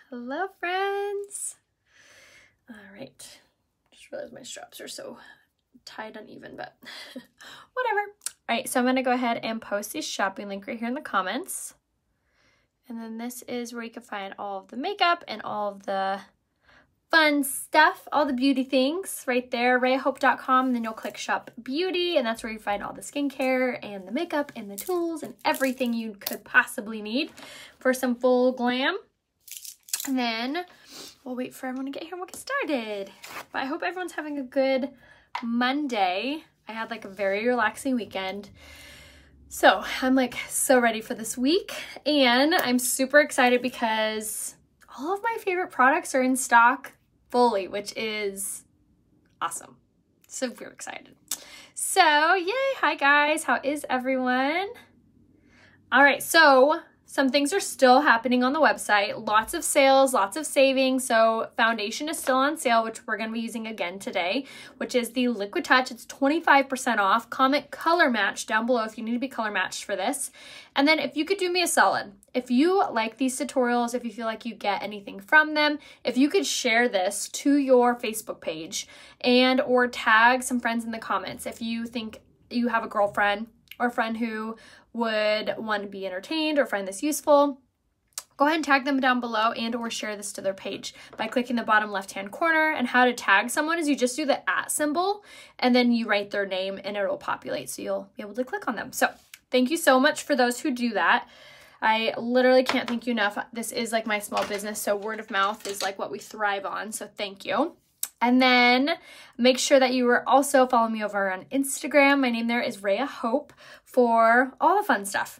Hello, friends. All right. Just realized my straps are so tied uneven, but whatever. All right, so I'm gonna go ahead and post the shopping link right here in the comments. And then this is where you can find all of the makeup and all of the fun stuff, all the beauty things right there, rayahope.com. And then you'll click shop beauty, and that's where you find all the skincare and the makeup and the tools and everything you could possibly need for some full glam. And then we'll wait for everyone to get here and we'll get started. But I hope everyone's having a good Monday. I had like a very relaxing weekend. So I'm like so ready for this week, and I'm super excited because all of my favorite products are in stock fully, which is awesome. Super excited. So yay, hi guys, how is everyone? All right, so some things are still happening on the website. Lots of sales, lots of savings. So foundation is still on sale, which we're going to be using again today, which is the Liquid Touch. It's 25% off. Comment color match down below if you need to be color matched for this. And then if you could do me a solid, if you like these tutorials, if you feel like you get anything from them, if you could share this to your Facebook page and or tag some friends in the comments. If you think you have a girlfriend or a friend who would want to be entertained or find this useful, go ahead and tag them down below and or share this to their page by clicking the bottom left hand corner. And how to tag someone is you just do the @ symbol and then you write their name and it will populate, so you'll be able to click on them. So thank you so much for those who do that. I literally can't thank you enough. This is like my small business, so word of mouth is like what we thrive on, so thank you. And then make sure that you are also following me over on Instagram. My name there is Raya Hope for all the fun stuff.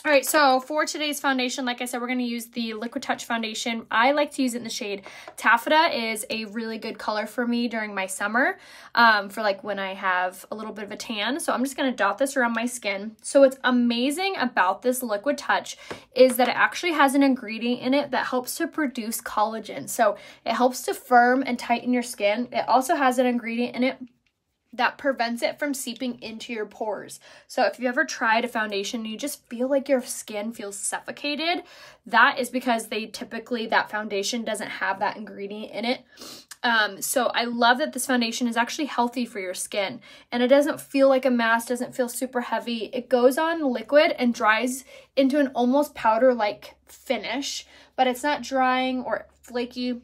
All right, so for today's foundation, like I said, we're going to use the Liquid Touch foundation. I like to use it in the shade Taffeta. Is a really good color for me during my summer, for like when I have a little bit of a tan. So I'm just going to dot this around my skin. So what's amazing about this Liquid Touch is that it actually has an ingredient in it that helps to produce collagen. So it helps to firm and tighten your skin. It also has an ingredient in it that prevents it from seeping into your pores. So if you ever tried a foundation and you just feel like your skin feels suffocated, that is because that foundation doesn't have that ingredient in it. So I love that this foundation is actually healthy for your skin, and it doesn't feel like a mask, doesn't feel super heavy. It goes on liquid and dries into an almost powder-like finish, but it's not drying or flaky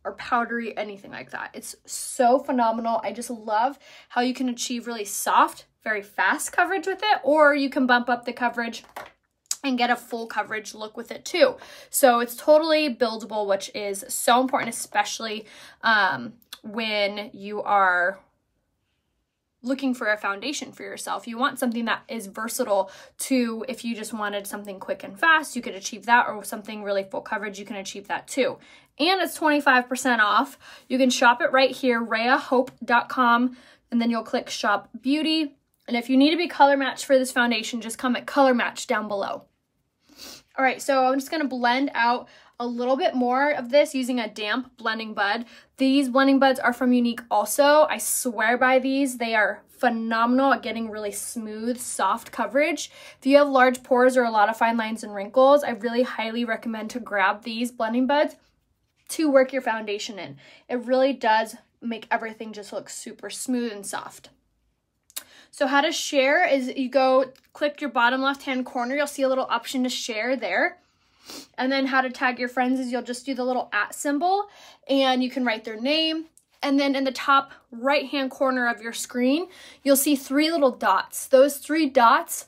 or powdery, anything like that. It's so phenomenal. I just love how you can achieve really soft, very fast coverage with it, or you can bump up the coverage and get a full coverage look with it too. So it's totally buildable, which is so important, especially when you are looking for a foundation for yourself. You want something that is versatile to, if you just wanted something quick and fast, you could achieve that, or something really full coverage, you can achieve that too. And it's 25% off. You can shop it right here, rayahope.com, and then you'll click shop beauty. And if you need to be color matched for this foundation, just comment color match down below. All right, so I'm just gonna blend out a little bit more of this using a damp blending bud. These blending buds are from Unique also. I swear by these. They are phenomenal at getting really smooth, soft coverage. If you have large pores or a lot of fine lines and wrinkles, I really highly recommend to grab these blending buds to work your foundation in. It really does make everything just look super smooth and soft. So how to share is you go click your bottom left hand corner, you'll see a little option to share there. And then how to tag your friends is you'll just do the little @ symbol and you can write their name. And then in the top right hand corner of your screen, you'll see 3 little dots. Those 3 dots,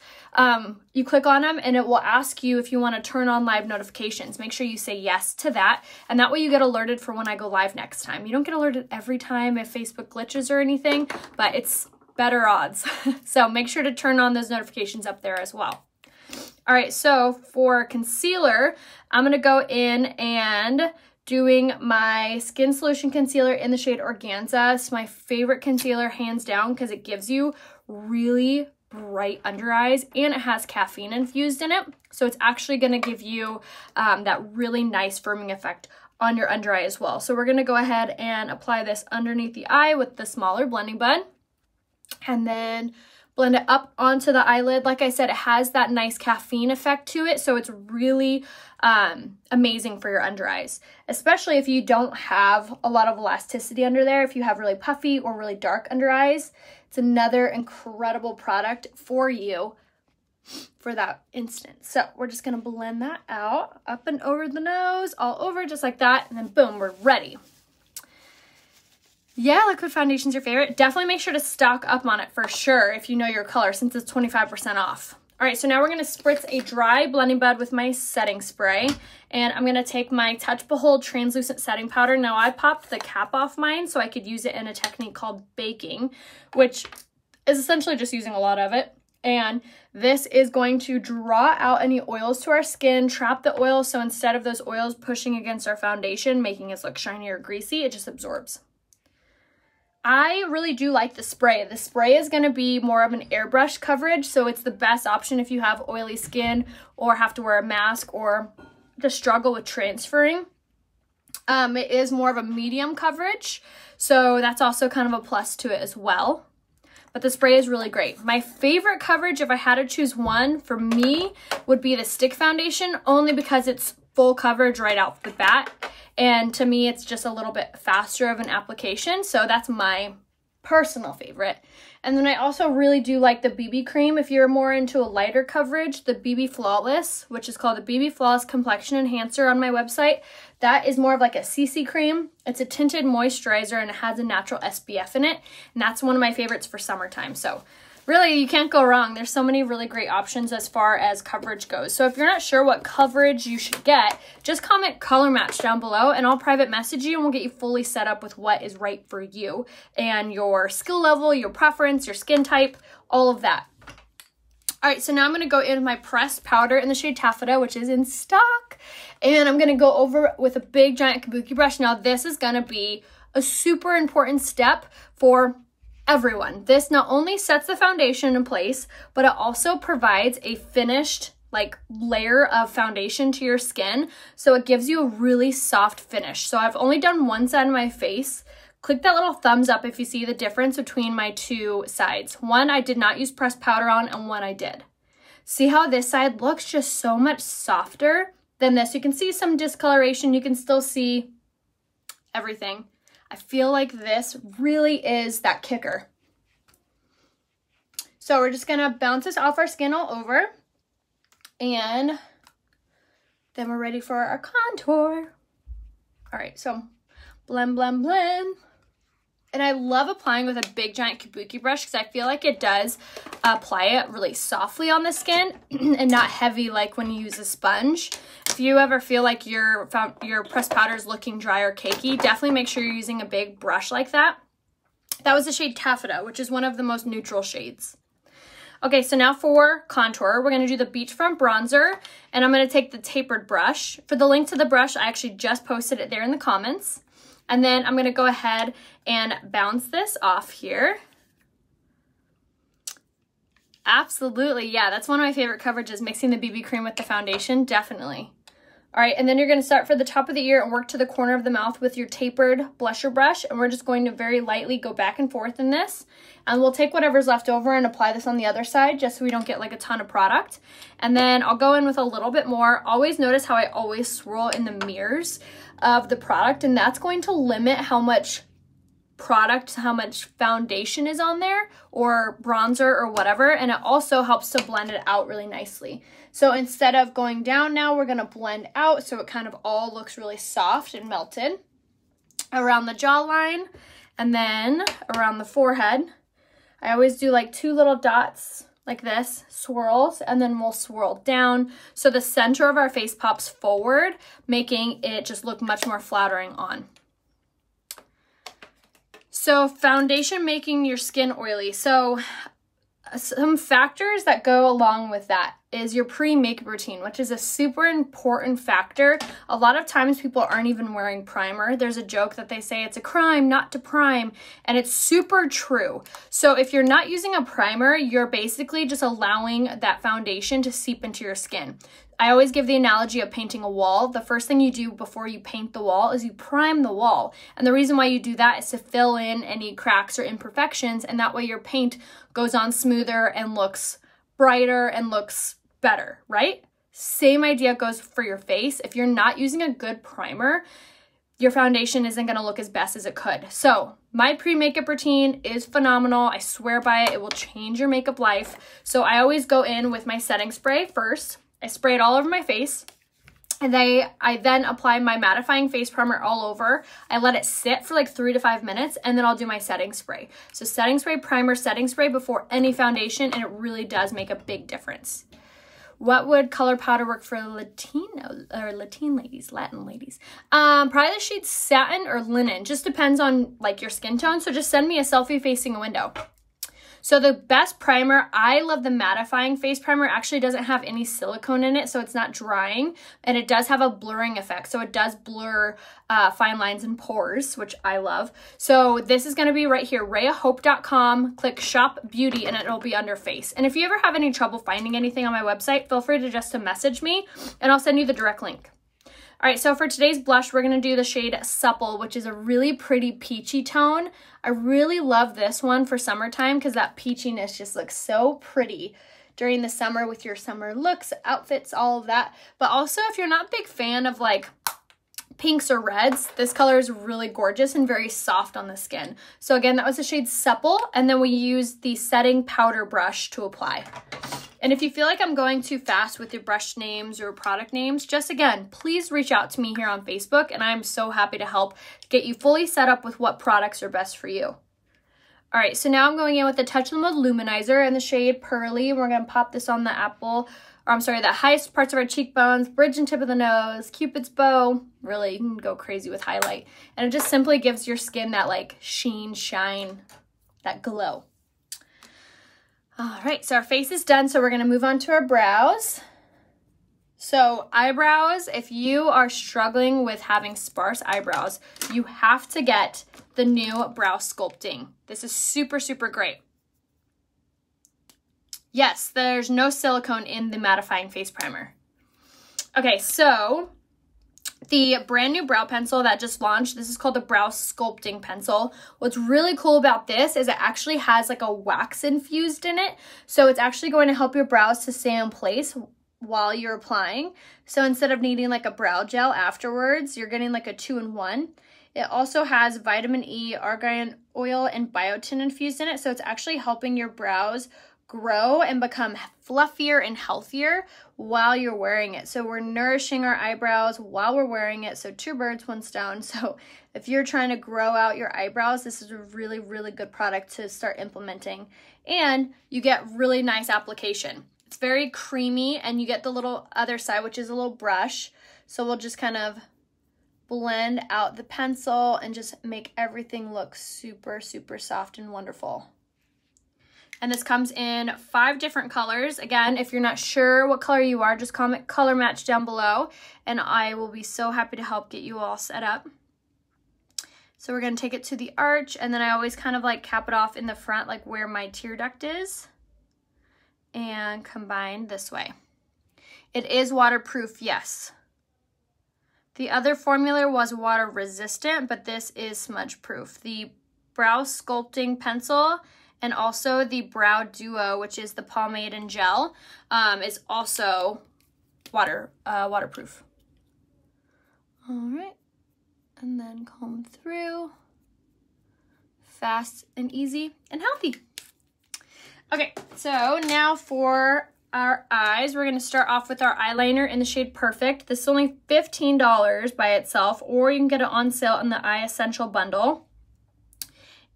you click on them and it will ask you if you want to turn on live notifications. Make sure you say yes to that. And that way you get alerted for when I go live next time. You don't get alerted every time if Facebook glitches or anything, but it's better odds. So make sure to turn on those notifications up there as well. All right, so for concealer, I'm going to go in and doing my Skin Solution Concealer in the shade Organza. It's my favorite concealer, hands down, because it gives you really bright under eyes and it has caffeine infused in it. So it's actually going to give you that really nice firming effect on your under eye as well. So we're going to go ahead and apply this underneath the eye with the smaller blending bud. And then blend it up onto the eyelid. Like I said, it has that nice caffeine effect to it, so it's really amazing for your under eyes, especially if you don't have a lot of elasticity under there. If you have really puffy or really dark under eyes, it's another incredible product for you for that instance. So we're just gonna blend that out, up and over the nose, all over, just like that, and then boom, we're ready. Yeah, liquid foundation's your favorite. Definitely make sure to stock up on it for sure if you know your color, since it's 25% off. All right, so now we're gonna spritz a dry blending bud with my setting spray, and I'm gonna take my Touch Behold translucent setting powder. Now I popped the cap off mine so I could use it in a technique called baking, which is essentially just using a lot of it. And this is going to draw out any oils to our skin, trap the oil, so instead of those oils pushing against our foundation, making us look shiny or greasy, it just absorbs. I really do like the spray. The spray is going to be more of an airbrush coverage, so it's the best option if you have oily skin or have to wear a mask or just struggle with transferring. It is more of a medium coverage, so that's also kind of a plus to it as well. But the spray is really great. My favorite coverage, if I had to choose one, for me, would be the stick foundation, only because it's full coverage right out the bat. And to me, it's just a little bit faster of an application. So that's my personal favorite. And then I also really do like the BB cream. If you're more into a lighter coverage, the BB Flawless, which is called the BB Flawless Complexion Enhancer on my website, that is more of like a CC cream. It's a tinted moisturizer and it has a natural SPF in it. And that's one of my favorites for summertime. So really, you can't go wrong. There's so many really great options as far as coverage goes. So if you're not sure what coverage you should get, just comment color match down below and I'll private message you and we'll get you fully set up with what is right for you and your skill level, your preference, your skin type, all of that. All right, so now I'm gonna go in with my pressed powder in the shade Taffeta, which is in stock. And I'm gonna go over with a big giant kabuki brush. Now this is gonna be a super important step for everyone. This not only sets the foundation in place, but it also provides a finished like layer of foundation to your skin. So it gives you a really soft finish. So I've only done one side of my face. Click that little thumbs up if you see the difference between my two sides. One I did not use pressed powder on and one I did. See how this side looks just so much softer than this? You can see some discoloration. You can still see everything. I feel like this really is that kicker. So we're just gonna bounce this off our skin all over and then we're ready for our contour. All right, so blend, blend, blend. And I love applying with a big giant kabuki brush because I feel like it does apply it really softly on the skin and not heavy like when you use a sponge. If you ever feel like your pressed powder is looking dry or cakey, definitely make sure you're using a big brush like that. That was the shade Taffeta, which is one of the most neutral shades. Okay, so now for contour, we're gonna do the beachfront bronzer, and I'm gonna take the tapered brush. For the link to the brush, I actually just posted it there in the comments. And then I'm gonna go ahead and bounce this off here. Absolutely, yeah, that's one of my favorite coverages, mixing the BB cream with the foundation, definitely. All right, and then you're gonna start for the top of the ear and work to the corner of the mouth with your tapered blusher brush, and we're just going to very lightly go back and forth in this. And we'll take whatever's left over and apply this on the other side just so we don't get like a ton of product. And then I'll go in with a little bit more. Always notice how I always swirl in the mirrors of the product, and that's going to limit how much product, how much foundation is on there or bronzer or whatever, and it also helps to blend it out really nicely. So instead of going down now, we're gonna blend out so it kind of all looks really soft and melted around the jawline and then around the forehead. I always do like 2 little dots like this, swirls, and then we'll swirl down so the center of our face pops forward, making it just look much more flattering on. So foundation making your skin oily. So some factors that go along with that is your pre-makeup routine, which is a super important factor. A lot of times people aren't even wearing primer. There's a joke that they say it's a crime not to prime, and it's super true. So if you're not using a primer, you're basically just allowing that foundation to seep into your skin. I always give the analogy of painting a wall. The first thing you do before you paint the wall is you prime the wall. And the reason why you do that is to fill in any cracks or imperfections, and that way your paint goes on smoother and looks brighter and looks better, right? Same idea goes for your face. If you're not using a good primer, your foundation isn't going to look as best as it could. So my pre-makeup routine is phenomenal. I swear by it. It will change your makeup life. So I always go in with my setting spray first. I spray it all over my face. And I then apply my mattifying face primer all over. I let it sit for like 3 to 5 minutes, and then I'll do my setting spray. So setting spray, primer, setting spray before any foundation, and it really does make a big difference. What would color powder work for Latino or Latin ladies, Latin ladies? Probably the shade satin or linen. Just depends on like your skin tone. So just send me a selfie facing a window. So the best primer, I love the mattifying face primer. It actually doesn't have any silicone in it, so it's not drying, and it does have a blurring effect. So it does blur fine lines and pores, which I love. So this is going to be right here, rayahope.com. Click Shop Beauty, and it'll be under face. And if you ever have any trouble finding anything on my website, feel free to just message me, and I'll send you the direct link. All right, so for today's blush, we're going to do the shade Supple, which is a really pretty peachy tone. I really love this one for summertime because that peachiness just looks so pretty during the summer with your summer looks, outfits, all of that. But also, if you're not a big fan of like pinks or reds, this color is really gorgeous and very soft on the skin. So again, that was the shade Supple, and then we use the setting powder brush to apply. And if you feel like I'm going too fast with your brush names or product names, just again, please reach out to me here on Facebook, and I'm so happy to help get you fully set up with what products are best for you. All right, so now I'm going in with the Touch of the Mode Luminizer in the shade Pearly. We're going to pop this on the the highest parts of our cheekbones, bridge and tip of the nose, Cupid's bow. Really, you can go crazy with highlight. And it just simply gives your skin that like sheen, shine, that glow. All right, so our face is done, so we're gonna move on to our brows. So eyebrows, if you are struggling with having sparse eyebrows, you have to get the new Brow Sculpting. This is super, super great. Yes, there's no silicone in the mattifying face primer. Okay, so the brand new brow pencil that just launched, this is called the Brow Sculpting Pencil. What's really cool about this is it actually has like a wax infused in it. So it's actually going to help your brows to stay in place while you're applying. So instead of needing like a brow gel afterwards, you're getting like a 2-in-1. It also has vitamin E, argan oil, and biotin infused in it. So it's actually helping your brows grow and become fluffier and healthier while you're wearing it. So we're nourishing our eyebrows while we're wearing it. So 2 birds, 1 stone. So if you're trying to grow out your eyebrows, this is a really, really good product to start implementing. And you get really nice application. It's very creamy, and you get the little other side, which is a little brush. So we'll just kind of blend out the pencil and just make everything look super, super soft and wonderful. And this comes in 5 different colors. Again, if you're not sure what color you are, just comment color match down below, and I will be so happy to help get you all set up. So we're going to take it to the arch, and then I always kind of like cap it off in the front, like where my tear duct is, and combine this way. It is waterproof, yes. The other formula was water resistant, but this is smudge proof. The Brow Sculpting Pencil and also the Brow Duo, which is the pomade and gel, is also waterproof. All right, and then comb through, fast and easy and healthy. Okay, so now for our eyes, we're gonna start off with our eyeliner in the shade Perfect. This is only $15 by itself, or you can get it on sale in the Eye Essential Bundle.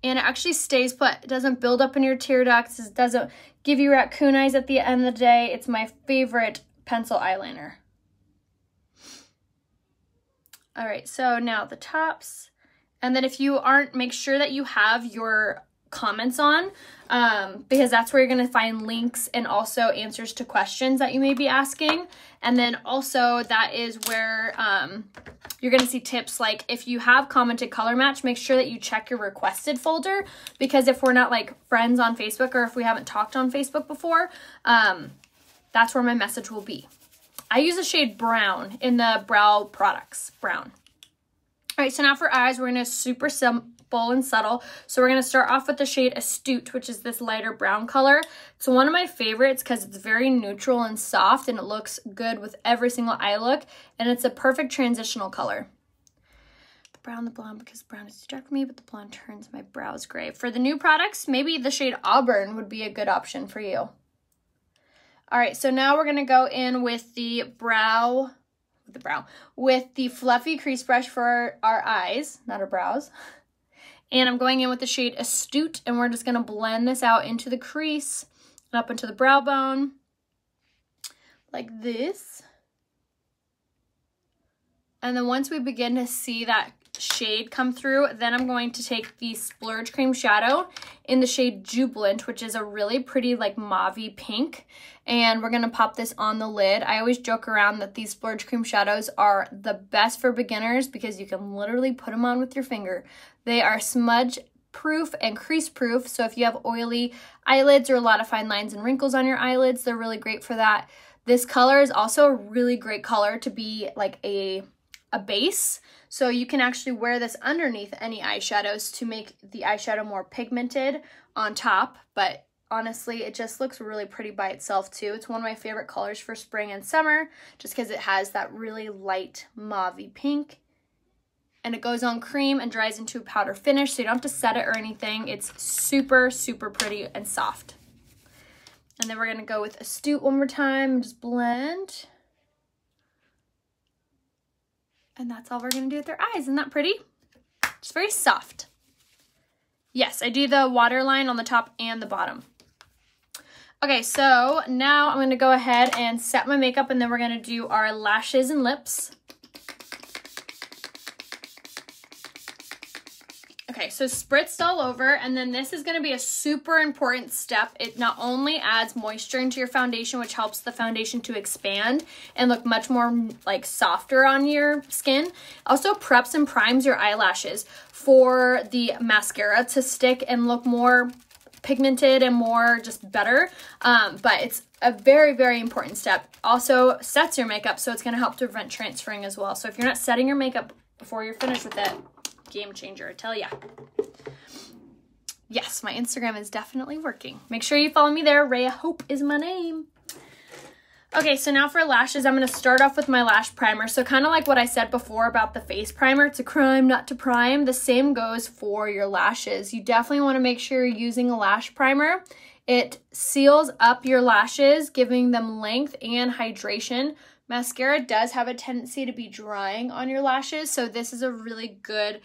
And it actually stays put. It doesn't build up in your tear ducts. It doesn't give you raccoon eyes at the end of the day. It's my favorite pencil eyeliner. All right, so now the tops. And then if you aren't, make sure that you have your comments on, because that's where you're going to find links and also answers to questions that you may be asking. And then also that is where you're going to see tips like if you have commented color match, make sure that you check your requested folder, because if we're not like friends on Facebook or if we haven't talked on Facebook before, that's where my message will be. I use the shade Brown in the brow products, Brown. All right, so now for eyes, we're gonna super simple and subtle. So we're gonna start off with the shade Astute, which is this lighter brown color. It's one of my favorites because it's very neutral and soft, and it looks good with every single eye look, and it's a perfect transitional color. The blonde, because brown is too dark for me, but the blonde turns my brows gray. For the new products, maybe the shade Auburn would be a good option for you. All right, so now we're gonna go in with the with the fluffy crease brush for our eyes, not our brows. And I'm going in with the shade Astute, and we're just gonna blend this out into the crease and up into the brow bone, like this. And then once we begin to see that shade come through, then I'm going to take the Splurge cream shadow in the shade Jubilant, which is a really pretty like mauve-y pink, and we're gonna pop this on the lid. I always joke around that these Splurge cream shadows are the best for beginners because you can literally put them on with your finger. They are smudge proof and crease proof, so if you have oily eyelids or a lot of fine lines and wrinkles on your eyelids, they're really great for that. This color is also a really great color to be like a base, so you can actually wear this underneath any eyeshadows to make the eyeshadow more pigmented on top, but honestly it just looks really pretty by itself too. It's one of my favorite colors for spring and summer just because it has that really light mauve-y pink, and it goes on cream and dries into a powder finish, so you don't have to set it or anything. It's super pretty and soft. And then we're gonna go with Astute one more time and just blend. And that's all we're gonna do with their eyes. Isn't that pretty? Just very soft. Yes, I do the waterline on the top and the bottom. Okay, so now I'm gonna go ahead and set my makeup, and then we're gonna do our lashes and lips. Okay, so spritzed all over, and then this is gonna be a super important step. It not only adds moisture into your foundation, which helps the foundation to expand and look much more like softer on your skin, also preps and primes your eyelashes for the mascara to stick and look more pigmented and more just better. But it's a very important step. Also sets your makeup, so it's gonna help to prevent transferring as well. So if you're not setting your makeup before you're finished with it, game changer, I tell ya. Yes, my Instagram is definitely working. Make sure you follow me there. Rhea Hope is my name. Okay, so now for lashes, I'm going to start off with my lash primer. So kind of like what I said before about the face primer, it's a crime not to prime. The same goes for your lashes. You definitely want to make sure you're using a lash primer. It seals up your lashes, giving them length and hydration. Mascara does have a tendency to be drying on your lashes, so this is a really good,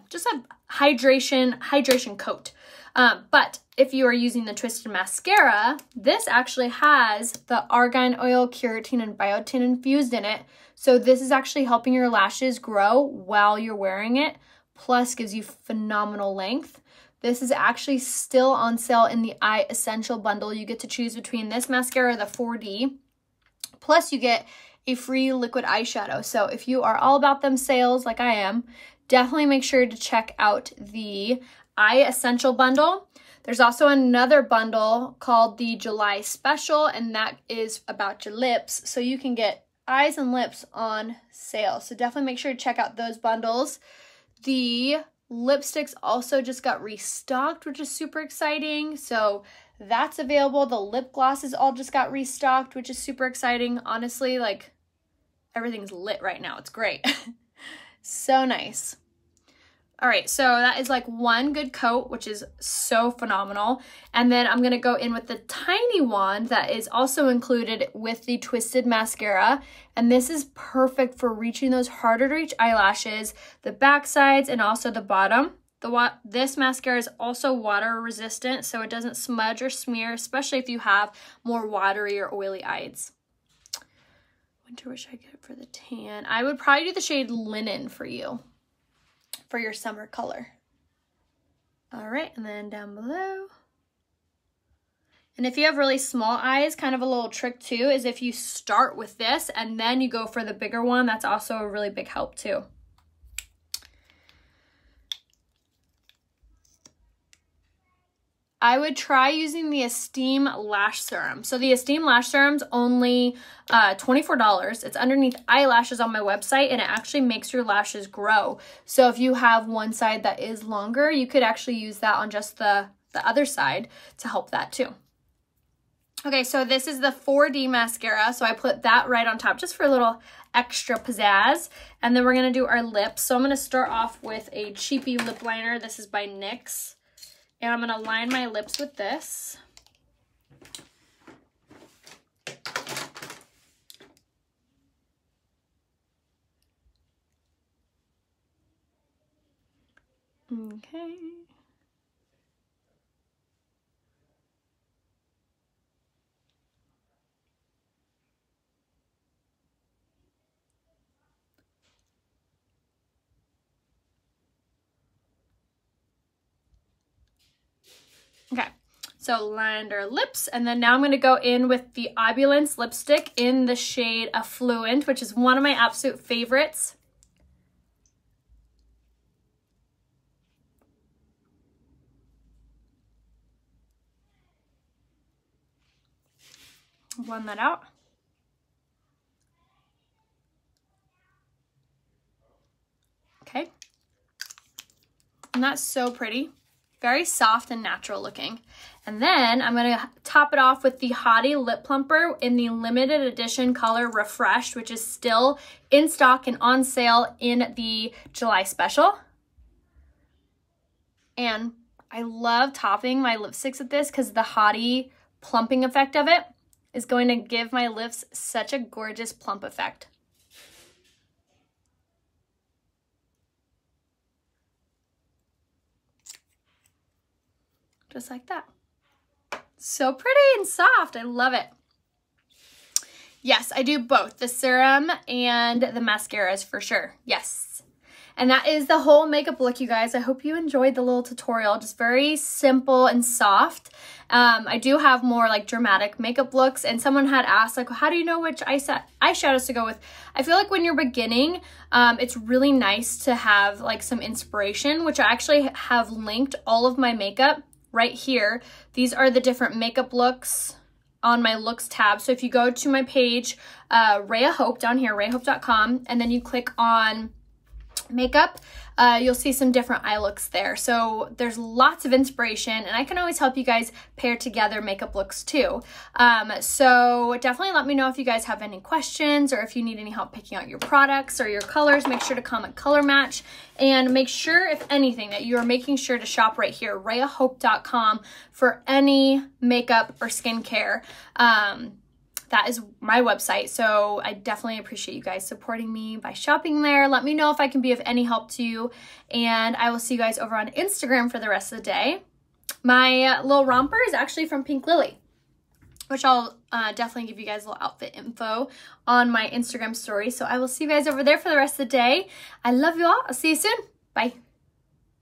just a hydration coat. But if you are using the Twisted Mascara, this actually has the argan oil, keratin, and biotin infused in it. So this is actually helping your lashes grow while you're wearing it, plus gives you phenomenal length. This is actually still on sale in the Eye Essential Bundle. You get to choose between this mascara or the 4D. Plus, you get a free liquid eyeshadow. So if you are all about them sales like I am, definitely make sure to check out the Eye Essential Bundle. There's also another bundle called the July Special, and that is about your lips. So you can get eyes and lips on sale. So definitely make sure to check out those bundles. The lipsticks also just got restocked, which is super exciting. So that's available. The lip glosses all just got restocked, which is super exciting. Honestly, like, everything's lit right now. It's great. So nice. All right, so that is like one good coat, which is so phenomenal. And then I'm gonna go in with the tiny wand that is also included with the Twisted Mascara. And this is perfect for reaching those harder to reach eyelashes, the back sides, and also the bottom. This mascara is also water resistant, so it doesn't smudge or smear, especially if you have more watery or oily eyes. Winter, wish I could get it for the tan. I would probably do the shade Linen for you, for your summer color. All right, and then down below. And if you have really small eyes, kind of a little trick too, is if you start with this and then you go for the bigger one, that's also a really big help too. I would try using the Esteem Lash Serum. So the Esteem Lash Serum's only $24. It's underneath eyelashes on my website, and it actually makes your lashes grow. So if you have one side that is longer, you could actually use that on just the other side to help that too. Okay, so this is the 4D mascara. So I put that right on top just for a little extra pizzazz. And then we're gonna do our lips. So I'm gonna start off with a cheapy lip liner. This is by NYX. And I'm gonna line my lips with this. Okay. Okay, so lined our lips, and then now I'm going to go in with the Opulence lipstick in the shade Affluent, which is one of my absolute favorites. Blend that out. Okay, and that's so pretty. Very soft and natural looking. And then I'm gonna top it off with the Hottie Lip Plumper in the limited edition color Refreshed, which is still in stock and on sale in the July special. And I love topping my lipsticks with this because the Hottie plumping effect of it is going to give my lips such a gorgeous plump effect. Just like that. So pretty and soft. I love it. Yes, I do both the serum and the mascaras for sure. Yes. And that is the whole makeup look, you guys. I hope you enjoyed the little tutorial. Just very simple and soft. I do have more like dramatic makeup looks, and someone had asked like, how do you know which eyeshadows to go with? I feel like when you're beginning, it's really nice to have like some inspiration, which I actually have linked all of my makeup right here. These are the different makeup looks on my looks tab. So if you go to my page, Rhea Hope down here, rheahope.com, and then you click on makeup, you'll see some different eye looks there. So there's lots of inspiration, and I can always help you guys pair together makeup looks too. So definitely let me know if you guys have any questions or if you need any help picking out your products or your colors. Make sure to comment color match, and make sure, if anything, that you're making sure to shop right here, rheahope.com, for any makeup or skincare. That is my website, so I definitely appreciate you guys supporting me by shopping there. Let me know if I can be of any help to you, and I will see you guys over on Instagram for the rest of the day. My little romper is actually from Pink Lily, which I'll definitely give you guys a little outfit info on my Instagram story, so I will see you guys over there for the rest of the day. I love you all. I'll see you soon. Bye.